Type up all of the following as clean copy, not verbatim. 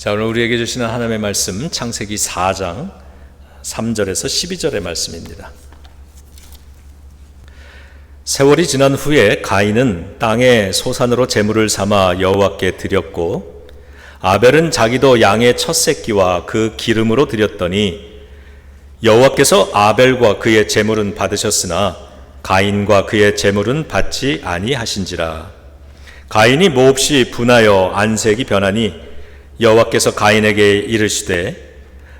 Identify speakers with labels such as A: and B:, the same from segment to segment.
A: 자, 오늘 우리에게 주시는 하나님의 말씀 창세기 4장 3절에서 12절의 말씀입니다. 세월이 지난 후에 가인은 땅에 소산으로 제물을 삼아 여호와께 드렸고, 아벨은 자기도 양의 첫 새끼와 그 기름으로 드렸더니 여호와께서 아벨과 그의 제물은 받으셨으나 가인과 그의 제물은 받지 아니하신지라. 가인이 몹시 분하여 안색이 변하니 여호와께서 가인에게 이르시되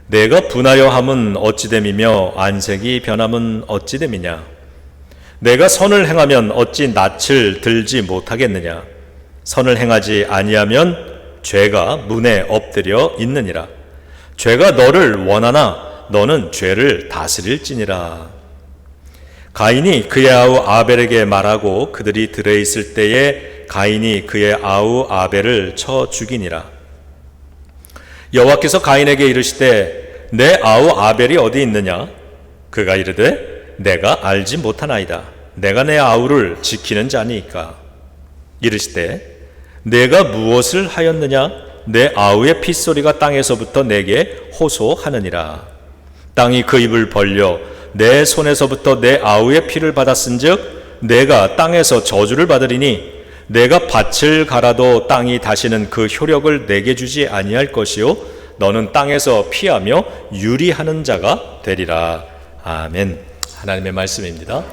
A: 내가 분하여 함은 어찌됨이며 안색이 변함은 어찌됨이냐. 내가 선을 행하면 어찌 낯을 들지 못하겠느냐. 선을 행하지 아니하면 죄가 문에 엎드려 있느니라. 죄가 너를 원하나 너는 죄를 다스릴지니라. 가인이 그의 아우 아벨에게 말하고 그들이 들어있을 때에 가인이 그의 아우 아벨을 쳐 죽이니라. 여호와께서 가인에게 이르시되 내 아우 아벨이 어디 있느냐. 그가 이르되 내가 알지 못하나이다. 내가 내 아우를 지키는 자니까. 이르시되 내가 무엇을 하였느냐. 내 아우의 핏소리가 땅에서부터 내게 호소하느니라. 땅이 그 입을 벌려 내 손에서부터 내 아우의 피를 받았은즉 내가 땅에서 저주를 받으리니 내가 밭을 갈아도 땅이 다시는 그 효력을 내게 주지 아니할 것이요 너는 땅에서 피하며 유리하는 자가 되리라. 아멘. 하나님의 말씀입니다.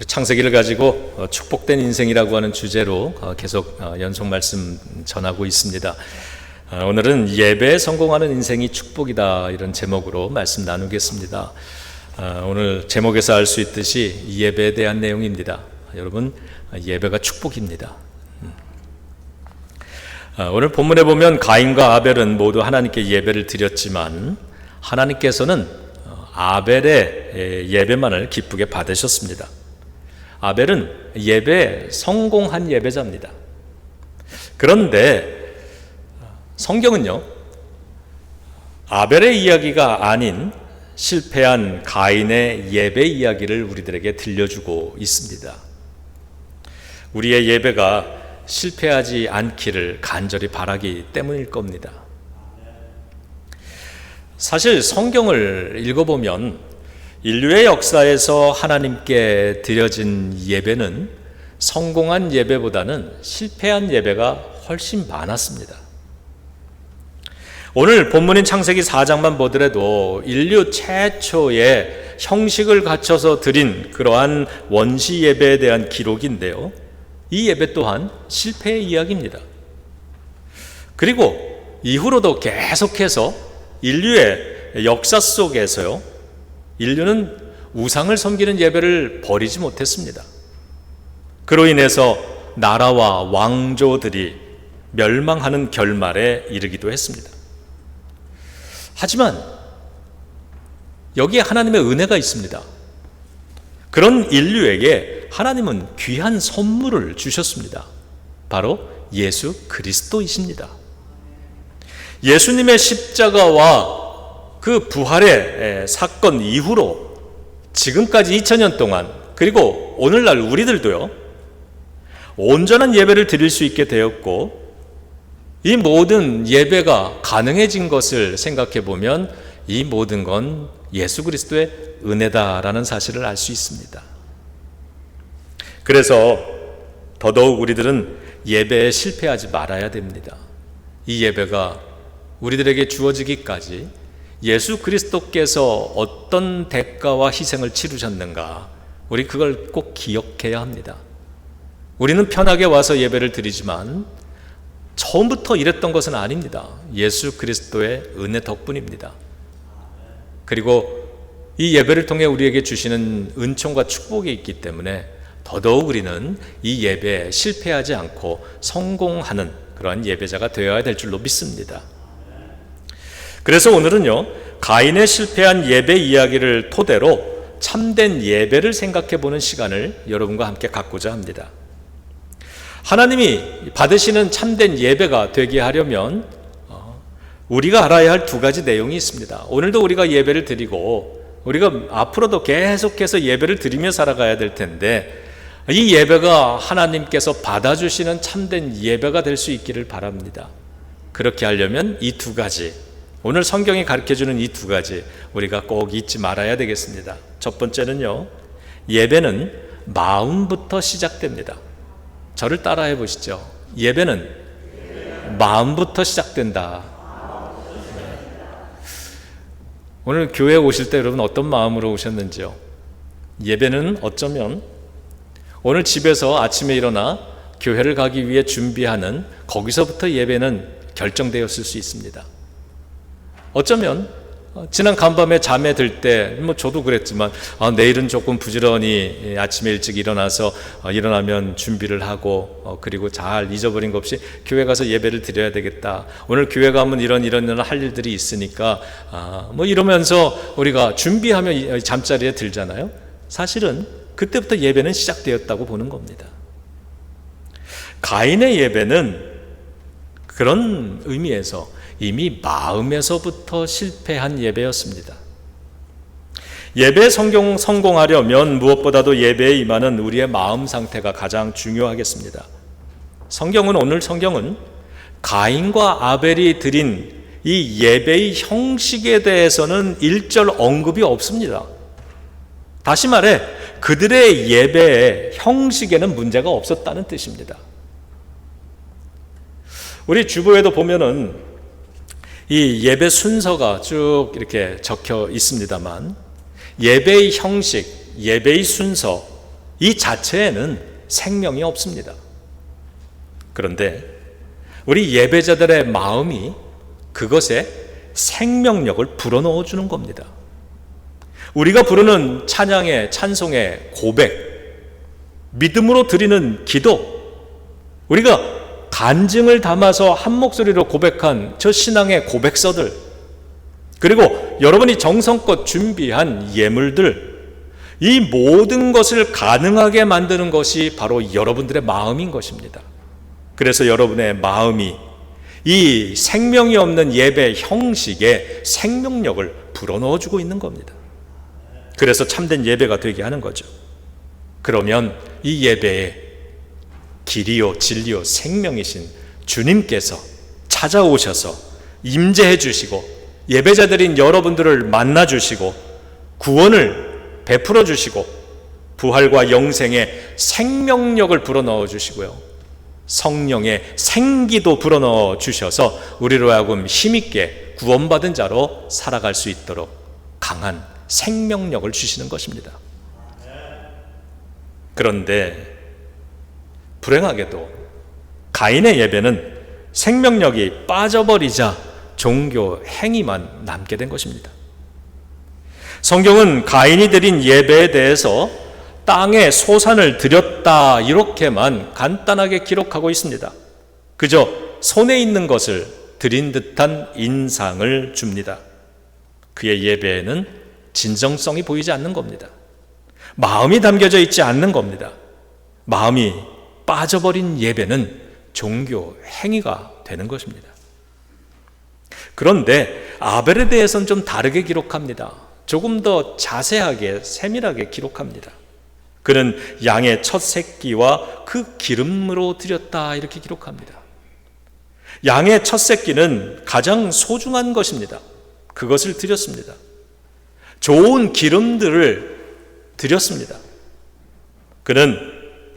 A: 창세기를 가지고 축복된 인생이라고 하는 주제로 계속 연속 말씀 전하고 있습니다. 오늘은 예배에 성공하는 인생이 축복이다, 이런 제목으로 말씀 나누겠습니다. 오늘 제목에서 알 수 있듯이 예배에 대한 내용입니다. 여러분, 예배가 축복입니다. 오늘 본문에 보면 가인과 아벨은 모두 하나님께 예배를 드렸지만 하나님께서는 아벨의 예배만을 기쁘게 받으셨습니다. 아벨은 예배에 성공한 예배자입니다. 그런데 성경은요, 아벨의 이야기가 아닌 실패한 가인의 예배 이야기를 우리들에게 들려주고 있습니다. 우리의 예배가 실패하지 않기를 간절히 바라기 때문일 겁니다. 사실 성경을 읽어보면 인류의 역사에서 하나님께 드려진 예배는 성공한 예배보다는 실패한 예배가 훨씬 많았습니다. 오늘 본문인 창세기 4장만 보더라도 인류 최초의 형식을 갖춰서 드린 그러한 원시 예배에 대한 기록인데요, 이 예배 또한 실패의 이야기입니다. 그리고 이후로도 계속해서 인류의 역사 속에서요, 인류는 우상을 섬기는 예배를 버리지 못했습니다. 그로 인해서 나라와 왕조들이 멸망하는 결말에 이르기도 했습니다. 하지만 여기에 하나님의 은혜가 있습니다. 그런 인류에게 하나님은 귀한 선물을 주셨습니다. 바로 예수 그리스도이십니다. 예수님의 십자가와 그 부활의 사건 이후로 지금까지 2000년 동안, 그리고 오늘날 우리들도요, 온전한 예배를 드릴 수 있게 되었고, 이 모든 예배가 가능해진 것을 생각해 보면 이 모든 건 예수 그리스도의 은혜다라는 사실을 알 수 있습니다. 그래서 더더욱 우리들은 예배에 실패하지 말아야 됩니다. 이 예배가 우리들에게 주어지기까지 예수 그리스도께서 어떤 대가와 희생을 치르셨는가, 우리 그걸 꼭 기억해야 합니다. 우리는 편하게 와서 예배를 드리지만 처음부터 이랬던 것은 아닙니다. 예수 그리스도의 은혜 덕분입니다. 그리고 이 예배를 통해 우리에게 주시는 은총과 축복이 있기 때문에 더더욱 우리는 이 예배에 실패하지 않고 성공하는 그러한 예배자가 되어야 될 줄로 믿습니다. 그래서 오늘은요, 가인의 실패한 예배 이야기를 토대로 참된 예배를 생각해 보는 시간을 여러분과 함께 갖고자 합니다. 하나님이 받으시는 참된 예배가 되게 하려면 우리가 알아야 할 두 가지 내용이 있습니다. 오늘도 우리가 예배를 드리고 우리가 앞으로도 계속해서 예배를 드리며 살아가야 될 텐데 이 예배가 하나님께서 받아주시는 참된 예배가 될 수 있기를 바랍니다. 그렇게 하려면 이 두 가지, 오늘 성경이 가르쳐주는 이 두 가지 우리가 꼭 잊지 말아야 되겠습니다. 첫 번째는요, 예배는 마음부터 시작됩니다. 저를 따라해 보시죠. 예배는 마음부터 시작된다. 오늘 교회에 오실 때 여러분 어떤 마음으로 오셨는지요? 예배는 어쩌면 오늘 집에서 아침에 일어나 교회를 가기 위해 준비하는 거기서부터 예배는 결정되었을 수 있습니다. 어쩌면 지난 간밤에 잠에 들 때 저도 그랬지만 내일은 조금 부지런히 아침에 일찍 일어나면 준비를 하고 그리고 잘 잊어버린 것 없이 교회 가서 예배를 드려야 되겠다. 오늘 교회 가면 이런 할 일들이 있으니까 이러면서 우리가 준비하면 잠자리에 들잖아요. 사실은 그때부터 예배는 시작되었다고 보는 겁니다. 가인의 예배는 그런 의미에서 이미 마음에서부터 실패한 예배였습니다. 예배에 성공하려면 무엇보다도 예배에 임하는 우리의 마음 상태가 가장 중요하겠습니다. 오늘 성경은 가인과 아벨이 드린 이 예배의 형식에 대해서는 일절 언급이 없습니다. 다시 말해 그들의 예배의 형식에는 문제가 없었다는 뜻입니다. 우리 주보에도 보면은 이 예배 순서가 쭉 이렇게 적혀 있습니다만 예배의 형식, 예배의 순서 이 자체에는 생명이 없습니다. 그런데 우리 예배자들의 마음이 그것에 생명력을 불어넣어 주는 겁니다. 우리가 부르는 찬송의 고백, 믿음으로 드리는 기도, 우리가 간증을 담아서 한 목소리로 고백한 저 신앙의 고백서들, 그리고 여러분이 정성껏 준비한 예물들, 이 모든 것을 가능하게 만드는 것이 바로 여러분들의 마음인 것입니다. 그래서 여러분의 마음이 이 생명이 없는 예배 형식에 생명력을 불어넣어주고 있는 겁니다. 그래서 참된 예배가 되게 하는 거죠. 그러면 이 예배에 길이요 진리요 생명이신 주님께서 찾아오셔서 임재해 주시고 예배자들인 여러분들을 만나 주시고 구원을 베풀어 주시고 부활과 영생의 생명력을 불어넣어 주시고요, 성령의 생기도 불어넣어 주셔서 우리로 하여금 힘있게 구원받은 자로 살아갈 수 있도록 강한 생명력을 주시는 것입니다. 그런데 불행하게도 가인의 예배는 생명력이 빠져버리자 종교 행위만 남게 된 것입니다. 성경은 가인이 드린 예배에 대해서 땅에 소산을 드렸다 이렇게만 간단하게 기록하고 있습니다. 그저 손에 있는 것을 드린 듯한 인상을 줍니다. 그의 예배에는 진정성이 보이지 않는 겁니다. 마음이 담겨져 있지 않는 겁니다. 마음이 빠져버린 예배는 종교 행위가 되는 것입니다. 그런데 아벨에 대해서는 좀 다르게 기록합니다. 조금 더 자세하게 세밀하게 기록합니다. 그는 양의 첫 새끼와 그 기름으로 드렸다 이렇게 기록합니다. 양의 첫 새끼는 가장 소중한 것입니다. 그것을 드렸습니다. 좋은 기름들을 드렸습니다. 그는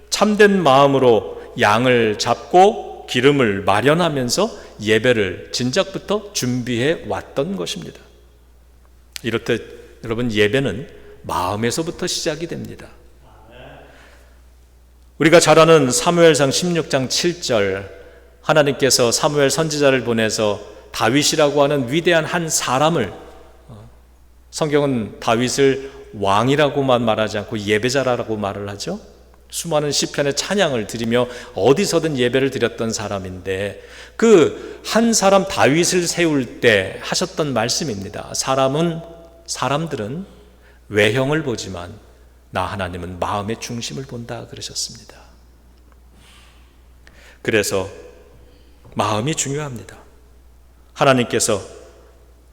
A: 참된 마음으로 양을 잡고 기름을 마련하면서 예배를 진작부터 준비해 왔던 것입니다. 이렇듯 여러분, 예배는 마음에서부터 시작이 됩니다. 우리가 잘 아는 사무엘상 16장 7절, 하나님께서 사무엘 선지자를 보내서 다윗이라고 하는 위대한 한 사람을, 성경은 다윗을 왕이라고만 말하지 않고 예배자라고 말을 하죠. 수많은 시편의 찬양을 드리며 어디서든 예배를 드렸던 사람인데 그 한 사람 다윗을 세울 때 하셨던 말씀입니다. 사람들은 외형을 보지만 나 하나님은 마음의 중심을 본다 그러셨습니다. 그래서 마음이 중요합니다. 하나님께서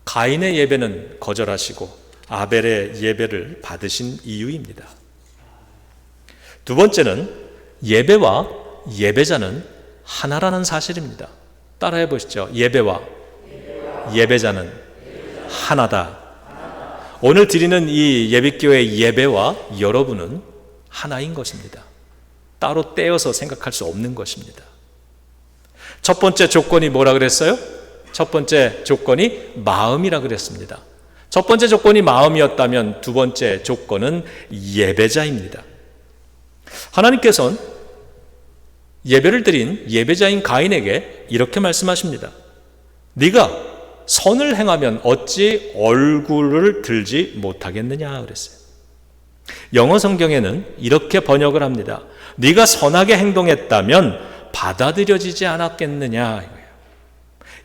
A: 가인의 예배는 거절하시고 아벨의 예배를 받으신 이유입니다. 두 번째는 예배와 예배자는 하나라는 사실입니다. 따라해 보시죠. 예배와 예배자는 하나다. 오늘 드리는 이 예비교회 예배와 여러분은 하나인 것입니다. 따로 떼어서 생각할 수 없는 것입니다. 첫 번째 조건이 뭐라 그랬어요? 첫 번째 조건이 마음이라 그랬습니다. 첫 번째 조건이 마음이었다면 두 번째 조건은 예배자입니다. 하나님께서는 예배를 드린 예배자인 가인에게 이렇게 말씀하십니다. 네가 선을 행하면 어찌 얼굴을 들지 못하겠느냐 그랬어요. 영어 성경에는 이렇게 번역을 합니다. 네가 선하게 행동했다면 받아들여지지 않았겠느냐 이거예요.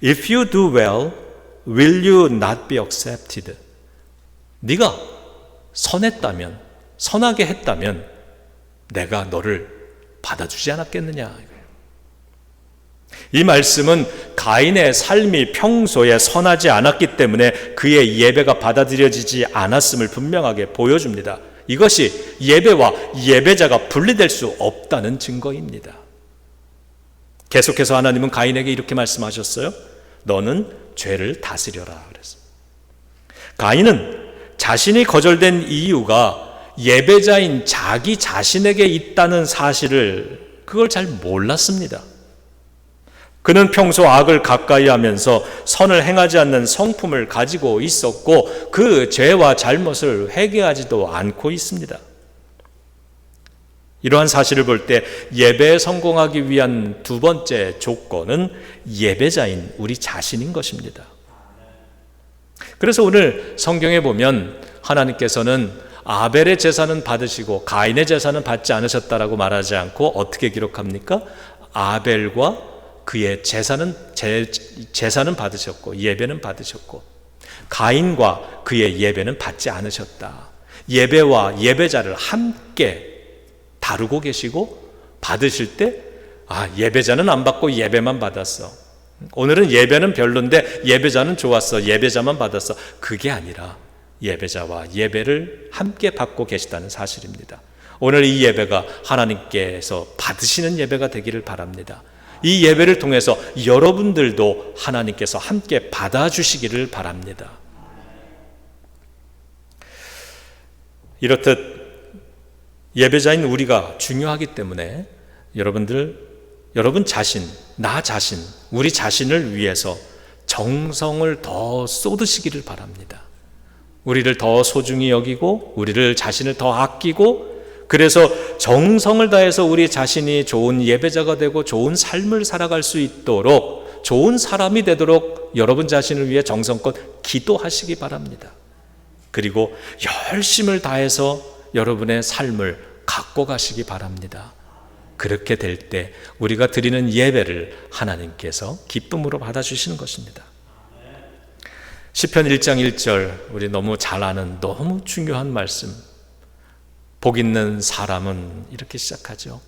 A: If you do well, will you not be accepted? 네가 선했다면, 선하게 했다면 내가 너를 받아주지 않았겠느냐 이거예요. 이 말씀은 가인의 삶이 평소에 선하지 않았기 때문에 그의 예배가 받아들여지지 않았음을 분명하게 보여줍니다. 이것이 예배와 예배자가 분리될 수 없다는 증거입니다. 계속해서 하나님은 가인에게 이렇게 말씀하셨어요. 너는 죄를 다스려라 그랬어요. 가인은 자신이 거절된 이유가 예배자인 자기 자신에게 있다는 사실을 그걸 잘 몰랐습니다. 그는 평소 악을 가까이 하면서 선을 행하지 않는 성품을 가지고 있었고 그 죄와 잘못을 회개하지도 않고 있습니다. 이러한 사실을 볼 때 예배에 성공하기 위한 두 번째 조건은 예배자인 우리 자신인 것입니다. 그래서 오늘 성경에 보면 하나님께서는 아벨의 제사는 받으시고 가인의 제사는 받지 않으셨다라고 말하지 않고 어떻게 기록합니까? 아벨과 그의 제사는 받으셨고 예배는 받으셨고 가인과 그의 예배는 받지 않으셨다. 예배와 예배자를 함께 다루고 계시고 받으실 때 예배자는 안 받고 예배만 받았어. 오늘은 예배는 별론데 예배자는 좋았어. 예배자만 받았어. 그게 아니라 예배자와 예배를 함께 받고 계시다는 사실입니다. 오늘 이 예배가 하나님께서 받으시는 예배가 되기를 바랍니다. 이 예배를 통해서 여러분들도 하나님께서 함께 받아주시기를 바랍니다. 이렇듯 예배자인 우리가 중요하기 때문에 여러분 자신, 나 자신, 우리 자신을 위해서 정성을 더 쏟으시기를 바랍니다. 우리를 더 소중히 여기고 우리를 자신을 더 아끼고 그래서 정성을 다해서 우리 자신이 좋은 예배자가 되고 좋은 삶을 살아갈 수 있도록 좋은 사람이 되도록 여러분 자신을 위해 정성껏 기도하시기 바랍니다. 그리고 열심을 다해서 여러분의 삶을 갖고 가시기 바랍니다. 그렇게 될 때 우리가 드리는 예배를 하나님께서 기쁨으로 받아주시는 것입니다. 시편 1장 1절 우리 너무 잘 아는 너무 중요한 말씀, 복 있는 사람은 이렇게 시작하죠.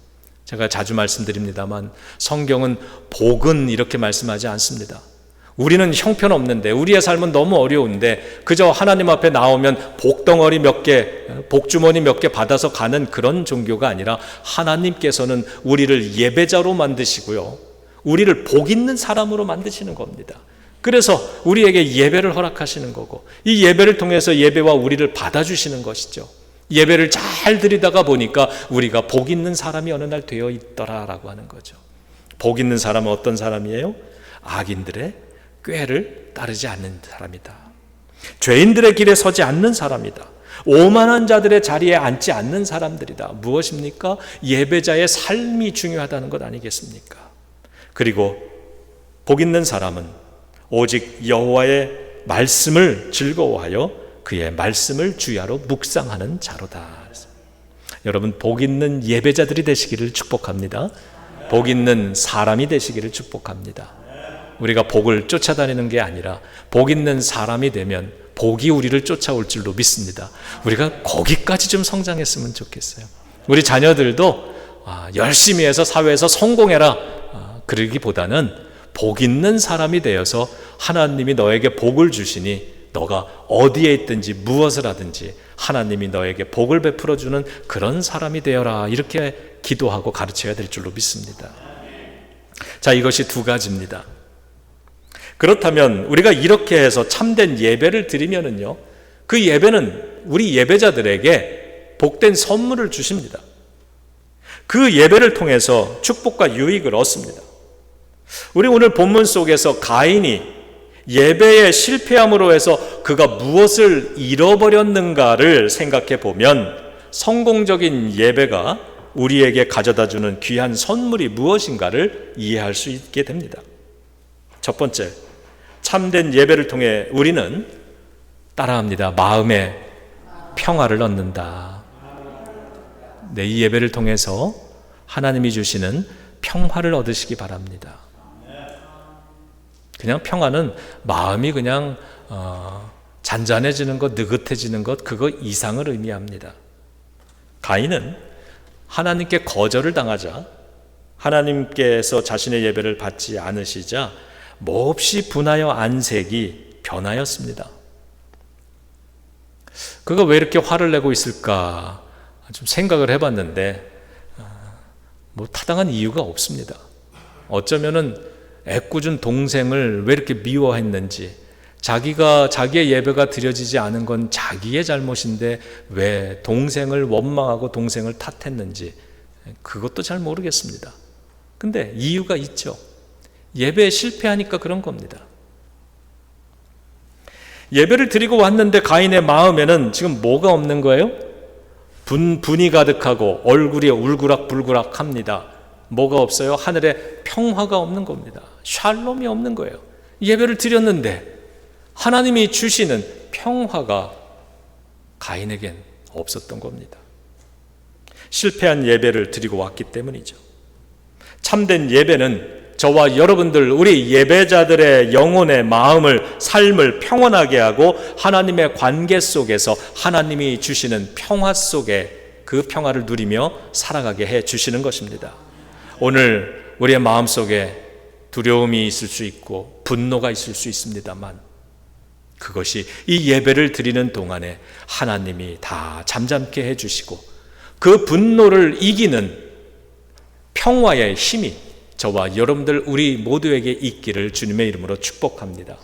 A: 제가 자주 말씀드립니다만 성경은 복은 이렇게 말씀하지 않습니다. 우리는 형편없는데 우리의 삶은 너무 어려운데 그저 하나님 앞에 나오면 복덩어리 몇 개, 복주머니 몇 개 받아서 가는 그런 종교가 아니라 하나님께서는 우리를 예배자로 만드시고요, 우리를 복 있는 사람으로 만드시는 겁니다. 그래서 우리에게 예배를 허락하시는 거고 이 예배를 통해서 예배와 우리를 받아주시는 것이죠. 예배를 잘 드리다가 보니까 우리가 복 있는 사람이 어느 날 되어 있더라라고 하는 거죠. 복 있는 사람은 어떤 사람이에요? 악인들의 꾀를 따르지 않는 사람이다. 죄인들의 길에 서지 않는 사람이다. 오만한 자들의 자리에 앉지 않는 사람들이다. 무엇입니까? 예배자의 삶이 중요하다는 것 아니겠습니까? 그리고 복 있는 사람은 오직 여호와의 말씀을 즐거워하여 그의 말씀을 주야로 묵상하는 자로다. 여러분 복 있는 예배자들이 되시기를 축복합니다. 복 있는 사람이 되시기를 축복합니다. 우리가 복을 쫓아다니는 게 아니라 복 있는 사람이 되면 복이 우리를 쫓아올 줄로 믿습니다. 우리가 거기까지 좀 성장했으면 좋겠어요. 우리 자녀들도 열심히 해서 사회에서 성공해라 그러기보다는 복 있는 사람이 되어서 하나님이 너에게 복을 주시니 너가 어디에 있든지 무엇을 하든지 하나님이 너에게 복을 베풀어 주는 그런 사람이 되어라. 이렇게 기도하고 가르쳐야 될 줄로 믿습니다. 자, 이것이 두 가지입니다. 그렇다면 우리가 이렇게 해서 참된 예배를 드리면은요, 그 예배는 우리 예배자들에게 복된 선물을 주십니다. 그 예배를 통해서 축복과 유익을 얻습니다. 우리 오늘 본문 속에서 가인이 예배에 실패함으로 해서 그가 무엇을 잃어버렸는가를 생각해 보면 성공적인 예배가 우리에게 가져다주는 귀한 선물이 무엇인가를 이해할 수 있게 됩니다. 첫 번째, 참된 예배를 통해 우리는 따라합니다. 마음의 평화를 얻는다. 네, 이 예배를 통해서 하나님이 주시는 평화를 얻으시기 바랍니다. 그냥 평화는 마음이 그냥 잔잔해지는 것, 느긋해지는 것, 그거 이상을 의미합니다. 가인은 하나님께 거절을 당하자 하나님께서 자신의 예배를 받지 않으시자 몹시 분하여 안색이 변하였습니다. 그가 왜 이렇게 화를 내고 있을까 좀 생각을 해봤는데 뭐 타당한 이유가 없습니다. 어쩌면은 애꿎은 동생을 왜 이렇게 미워했는지, 자기의 예배가 드려지지 않은 건 자기의 잘못인데 왜 동생을 원망하고 동생을 탓했는지 그것도 잘 모르겠습니다. 근데 이유가 있죠. 예배에 실패하니까 그런 겁니다. 예배를 드리고 왔는데 가인의 마음에는 지금 뭐가 없는 거예요? 분이 가득하고 얼굴이 울그락불그락합니다. 뭐가 없어요? 하늘에 평화가 없는 겁니다. 샬롬이 없는 거예요. 예배를 드렸는데 하나님이 주시는 평화가 가인에겐 없었던 겁니다. 실패한 예배를 드리고 왔기 때문이죠. 참된 예배는 저와 여러분들, 우리 예배자들의 영혼의 마음을, 삶을 평온하게 하고 하나님의 관계 속에서 하나님이 주시는 평화 속에 그 평화를 누리며 살아가게 해 주시는 것입니다. 오늘 우리의 마음속에 두려움이 있을 수 있고 분노가 있을 수 있습니다만 그것이 이 예배를 드리는 동안에 하나님이 다 잠잠케 해주시고 그 분노를 이기는 평화의 힘이 저와 여러분들 우리 모두에게 있기를 주님의 이름으로 축복합니다.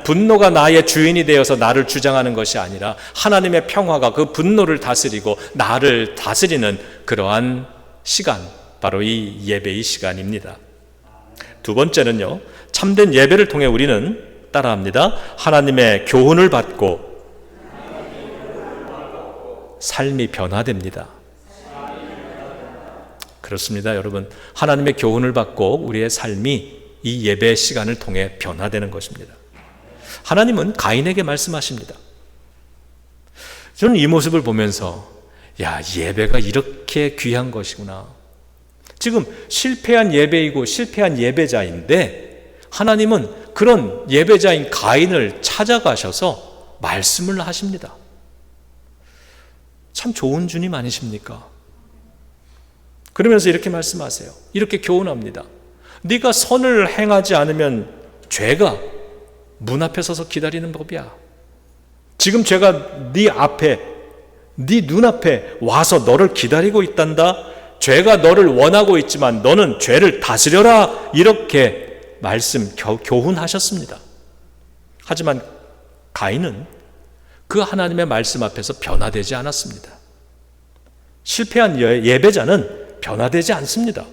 A: 분노가 나의 주인이 되어서 나를 주장하는 것이 아니라 하나님의 평화가 그 분노를 다스리고 나를 다스리는 그러한 시간, 바로 이 예배의 시간입니다. 두 번째는요, 참된 예배를 통해 우리는 따라합니다. 하나님의 교훈을 받고 삶이 변화됩니다. 그렇습니다, 여러분. 하나님의 교훈을 받고 우리의 삶이 이 예배 시간을 통해 변화되는 것입니다. 하나님은 가인에게 말씀하십니다. 저는 이 모습을 보면서 야, 예배가 이렇게 귀한 것이구나. 지금 실패한 예배이고 실패한 예배자인데 하나님은 그런 예배자인 가인을 찾아가셔서 말씀을 하십니다. 참 좋은 주님 아니십니까? 그러면서 이렇게 말씀하세요. 이렇게 교훈합니다. 네가 선을 행하지 않으면 죄가 문 앞에 서서 기다리는 법이야. 지금 죄가 네 앞에, 네 눈앞에 와서 너를 기다리고 있단다. 죄가 너를 원하고 있지만 너는 죄를 다스려라. 이렇게 교훈하셨습니다. 하지만 가인은 그 하나님의 말씀 앞에서 변화되지 않았습니다. 실패한 예배자는 변화되지 않습니다.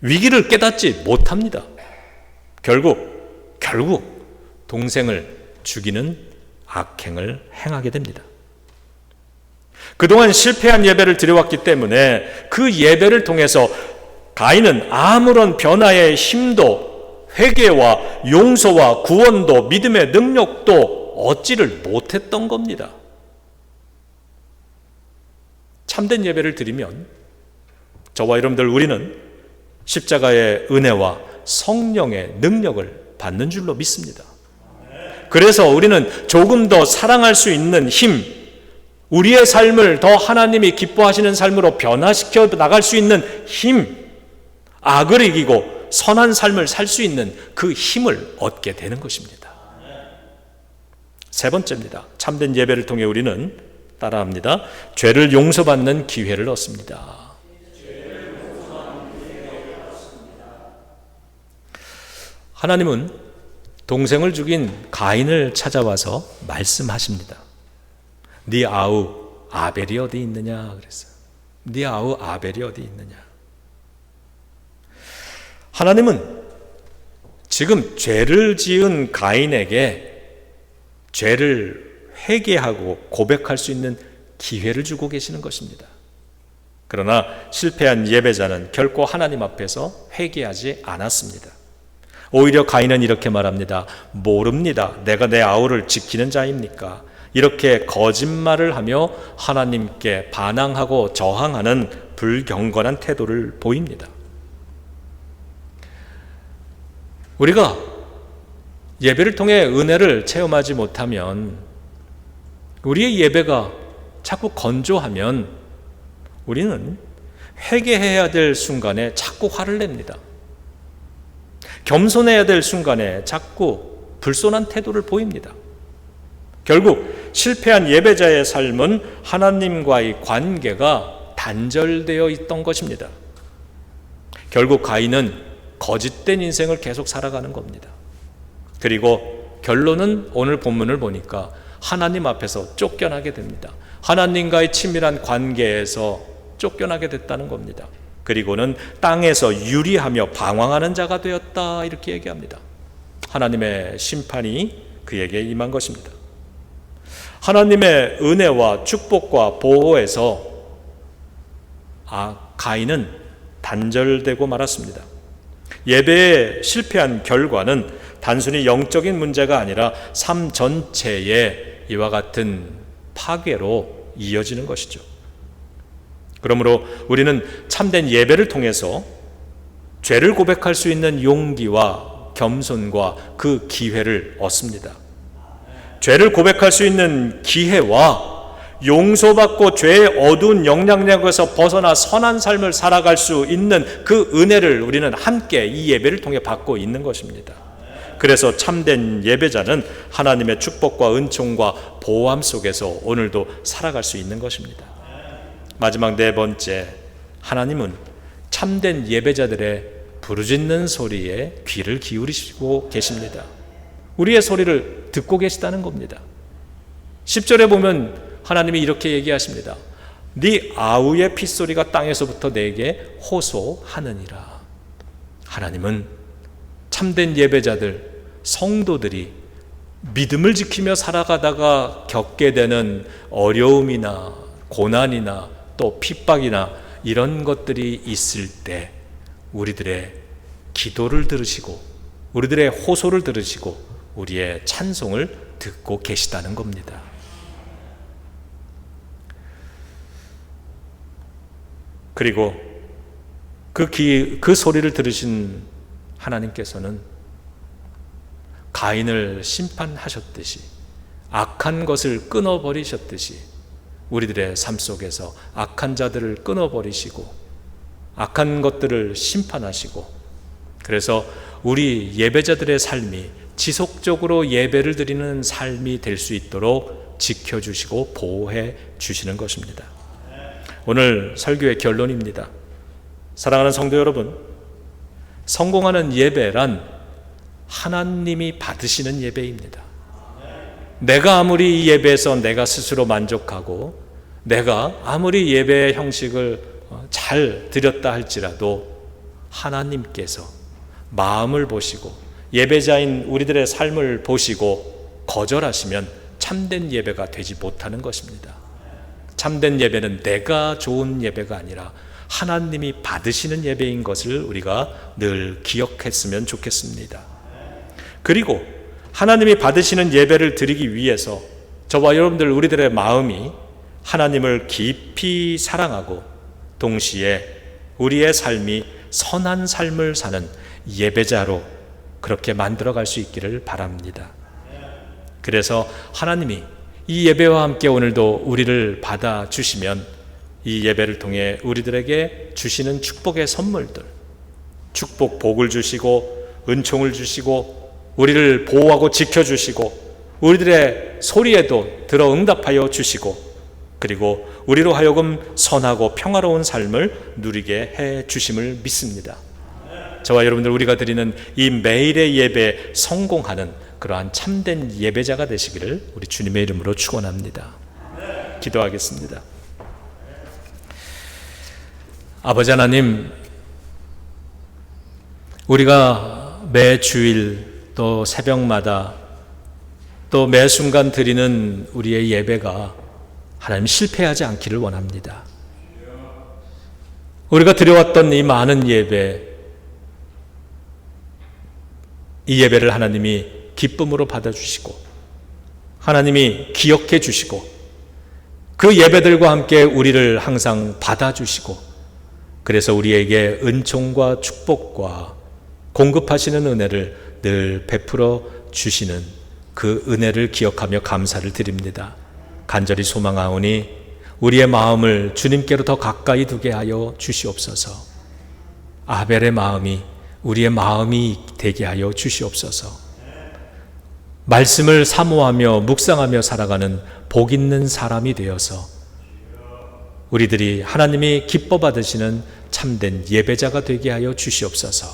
A: 위기를 깨닫지 못합니다. 결국 동생을 죽이는 악행을 행하게 됩니다. 그동안 실패한 예배를 드려왔기 때문에 그 예배를 통해서 가인은 아무런 변화의 힘도 회개와 용서와 구원도 믿음의 능력도 얻지를 못했던 겁니다. 참된 예배를 드리면 저와 여러분들 우리는 십자가의 은혜와 성령의 능력을 받는 줄로 믿습니다. 그래서 우리는 조금 더 사랑할 수 있는 힘, 우리의 삶을 더 하나님이 기뻐하시는 삶으로 변화시켜 나갈 수 있는 힘, 악을 이기고 선한 삶을 살 수 있는 그 힘을 얻게 되는 것입니다. 세 번째입니다. 참된 예배를 통해 우리는 따라합니다. 죄를 용서받는 기회를 얻습니다. 하나님은 동생을 죽인 가인을 찾아와서 말씀하십니다. 네 아우 아벨이 어디 있느냐 그랬어요. 네 아우 아벨이 어디 있느냐. 하나님은 지금 죄를 지은 가인에게 죄를 회개하고 고백할 수 있는 기회를 주고 계시는 것입니다. 그러나 실패한 예배자는 결코 하나님 앞에서 회개하지 않았습니다. 오히려 가인은 이렇게 말합니다. 모릅니다. 내가 내 아우를 지키는 자입니까? 이렇게 거짓말을 하며 하나님께 반항하고 저항하는 불경건한 태도를 보입니다. 우리가 예배를 통해 은혜를 체험하지 못하면, 우리의 예배가 자꾸 건조하면 우리는 회개해야 될 순간에 자꾸 화를 냅니다. 겸손해야 될 순간에 자꾸 불손한 태도를 보입니다. 결국 실패한 예배자의 삶은 하나님과의 관계가 단절되어 있던 것입니다. 결국 가인은 거짓된 인생을 계속 살아가는 겁니다. 그리고 결론은 오늘 본문을 보니까 하나님 앞에서 쫓겨나게 됩니다. 하나님과의 친밀한 관계에서 쫓겨나게 됐다는 겁니다. 그리고는 땅에서 유리하며 방황하는 자가 되었다, 이렇게 얘기합니다. 하나님의 심판이 그에게 임한 것입니다. 하나님의 은혜와 축복과 보호에서 가인은 단절되고 말았습니다. 예배에 실패한 결과는 단순히 영적인 문제가 아니라 삶 전체에 이와 같은 파괴로 이어지는 것이죠. 그러므로 우리는 참된 예배를 통해서 죄를 고백할 수 있는 용기와 겸손과 그 기회를 얻습니다. 죄를 고백할 수 있는 기회와 용서받고 죄의 어두운 영향력에서 벗어나 선한 삶을 살아갈 수 있는 그 은혜를 우리는 함께 이 예배를 통해 받고 있는 것입니다. 그래서 참된 예배자는 하나님의 축복과 은총과 보호함 속에서 오늘도 살아갈 수 있는 것입니다. 마지막 네 번째, 하나님은 참된 예배자들의 부르짖는 소리에 귀를 기울이시고 계십니다. 우리의 소리를 듣고 계시다는 겁니다. 10절에 보면 하나님이 이렇게 얘기하십니다. 네 아우의 핏소리가 땅에서부터 내게 호소하느니라. 하나님은 참된 예배자들, 성도들이 믿음을 지키며 살아가다가 겪게 되는 어려움이나 고난이나 또 핍박이나 이런 것들이 있을 때 우리들의 기도를 들으시고 우리들의 호소를 들으시고 우리의 찬송을 듣고 계시다는 겁니다. 그리고 그 소리를 들으신 하나님께서는 가인을 심판하셨듯이, 악한 것을 끊어버리셨듯이 우리들의 삶 속에서 악한 자들을 끊어버리시고 악한 것들을 심판하시고, 그래서 우리 예배자들의 삶이 지속적으로 예배를 드리는 삶이 될 수 있도록 지켜주시고 보호해 주시는 것입니다. 오늘 설교의 결론입니다. 사랑하는 성도 여러분, 성공하는 예배란 하나님이 받으시는 예배입니다. 내가 아무리 이 예배에서 내가 스스로 만족하고 내가 아무리 예배의 형식을 잘 드렸다 할지라도 하나님께서 마음을 보시고 예배자인 우리들의 삶을 보시고 거절하시면 참된 예배가 되지 못하는 것입니다. 참된 예배는 내가 좋은 예배가 아니라 하나님이 받으시는 예배인 것을 우리가 늘 기억했으면 좋겠습니다. 그리고 하나님이 받으시는 예배를 드리기 위해서 저와 여러분들 우리들의 마음이 하나님을 깊이 사랑하고 동시에 우리의 삶이 선한 삶을 사는 예배자로 그렇게 만들어갈 수 있기를 바랍니다. 그래서 하나님이 이 예배와 함께 오늘도 우리를 받아주시면 이 예배를 통해 우리들에게 주시는 축복의 선물들, 축복 복을 주시고 은총을 주시고 우리를 보호하고 지켜주시고 우리들의 소리에도 들어 응답하여 주시고, 그리고 우리로 하여금 선하고 평화로운 삶을 누리게 해 주심을 믿습니다. 저와 여러분들, 우리가 드리는 이 매일의 예배에 성공하는 그러한 참된 예배자가 되시기를 우리 주님의 이름으로 축원합니다. 기도하겠습니다. 아버지 하나님, 우리가 매 주일 또 새벽마다 또 매 순간 드리는 우리의 예배가 하나님 실패하지 않기를 원합니다. 우리가 드려왔던 이 많은 예배, 이 예배를 하나님이 기쁨으로 받아주시고 하나님이 기억해 주시고 그 예배들과 함께 우리를 항상 받아주시고, 그래서 우리에게 은총과 축복과 공급하시는 은혜를 늘 베풀어 주시는 그 은혜를 기억하며 감사를 드립니다. 간절히 소망하오니 우리의 마음을 주님께로 더 가까이 두게 하여 주시옵소서. 아벨의 마음이 우리의 마음이 되게 하여 주시옵소서. 말씀을 사모하며 묵상하며 살아가는 복 있는 사람이 되어서 우리들이 하나님이 기뻐 받으시는 참된 예배자가 되게 하여 주시옵소서.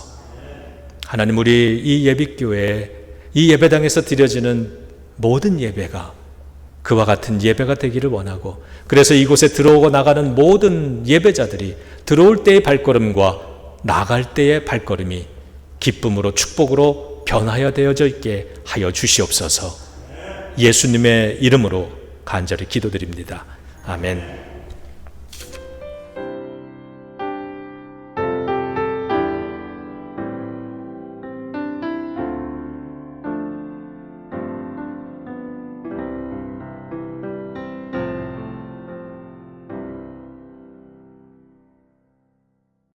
A: 하나님, 우리 이 예비교회에 이 예배당에서 드려지는 모든 예배가 그와 같은 예배가 되기를 원하고, 그래서 이곳에 들어오고 나가는 모든 예배자들이 들어올 때의 발걸음과 나갈 때의 발걸음이 기쁨으로 축복으로 변화하여 되어져 있게 하여 주시옵소서. 예수님의 이름으로 간절히 기도드립니다. 아멘.